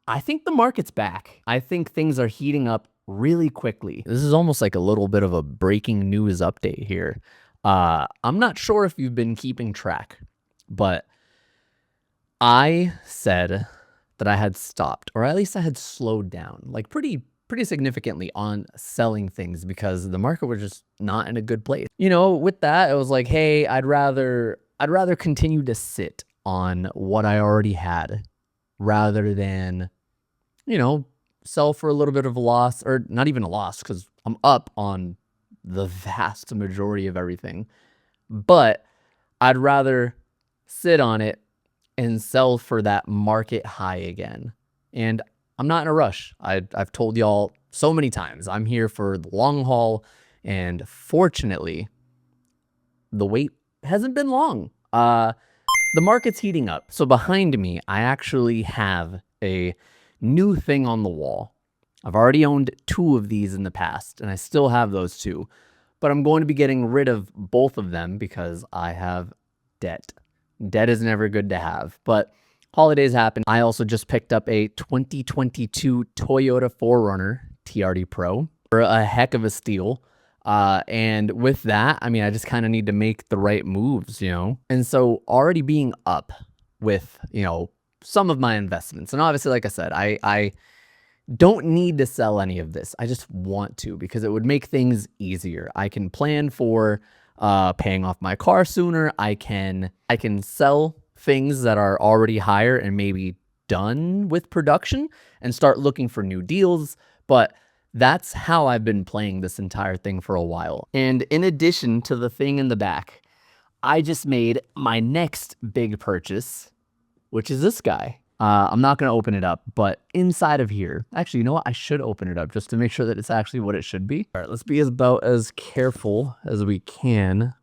I think the market's back. I think things are heating up really quickly. This is almost like a little bit of a breaking news update here. I'm not sure if you've been keeping track, but I said that I had stopped, or at least I had slowed down, like pretty significantly on selling things because the market was just not in a good place. You know, with that, it was like, hey, I'd rather continue to sit on what I already had rather than, you know, sell for a little bit of a loss, or not even a loss because I'm up on the vast majority of everything. But I'd rather sit on it and sell for that market high again. And I'm not in a rush. I've told y'all so many times, I'm here for the long haul. And fortunately, the wait hasn't been long. The market's heating up. So behind me, I actually have a new thing on the wall. I've already owned 2 of these in the past, and I still have those 2. But I'm going to be getting rid of both of them because I have debt. Debt is never good to have, but holidays happen. I also just picked up a 2022 Toyota 4Runner TRD Pro for a heck of a steal. And with that, I mean, I just kind of need to make the right moves, you know? And so already being up with, you know, some of my investments. And obviously, like I said, I don't need to sell any of this. I just want to because it would make things easier. I can plan for paying off my car sooner. I can sell things that are already higher and maybe done with production and start looking for new deals. But that's how I've been playing this entire thing for a while. And in addition to the thing in the back, I just made my next big purchase, which is this guy. I'm not going to open it up, but inside of here, actually, you know what? I should open it up just to make sure that it's actually what it should be. All right, let's be about as careful as we can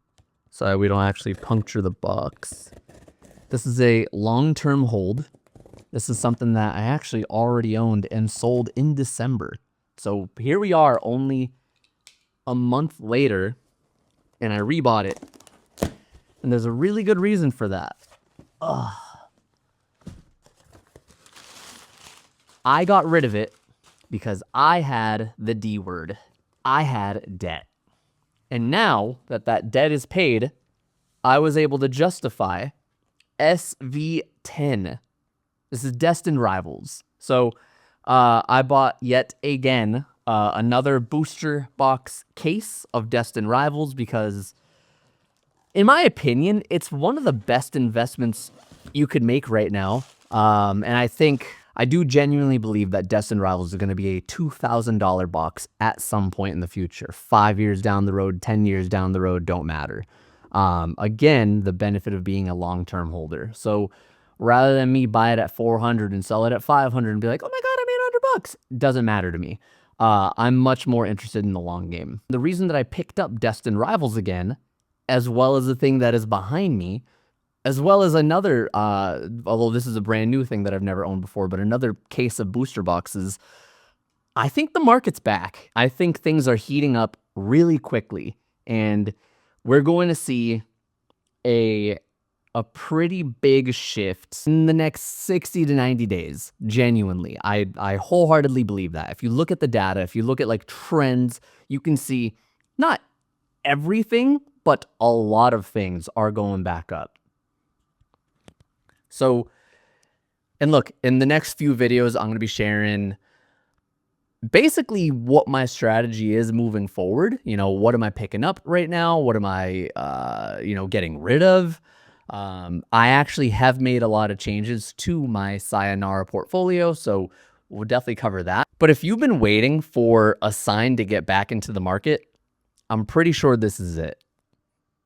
so that we don't actually puncture the box. This is a long-term hold. This is something that I actually already owned and sold in December. So here we are only a month later, and I rebought it. And there's a really good reason for that. Ugh. I got rid of it because I had the D word. I had debt. And now that that debt is paid, I was able to justify SV10. This is Destined Rivals. So I bought yet again another booster box case of Destined Rivals because, in my opinion, it's one of the best investments you could make right now. And I do genuinely believe that Destined Rivals is going to be a $2,000 box at some point in the future. 5 years down the road, 10 years down the road, don't matter. Again, the benefit of being a long-term holder. So rather than me buy it at 400 and sell it at 500 and be like, oh my God, I made $100, doesn't matter to me. I'm much more interested in the long game. The reason that I picked up Destined Rivals again, as well as the thing that is behind me, as well as another, although this is a brand new thing that I've never owned before, but another case of booster boxes, I think the market's back. I think things are heating up really quickly, and we're going to see a pretty big shift in the next 60 to 90 days, genuinely. I wholeheartedly believe that. If you look at the data, if you look at like trends, you can see not everything, but a lot of things are going back up. So, and look, in the next few videos, I'm going to be sharing basically what my strategy is moving forward. You know, what am I picking up right now? What am I, getting rid of? I actually have made a lot of changes to my Sayonara portfolio, so we'll definitely cover that. But if you've been waiting for a sign to get back into the market, I'm pretty sure this is it.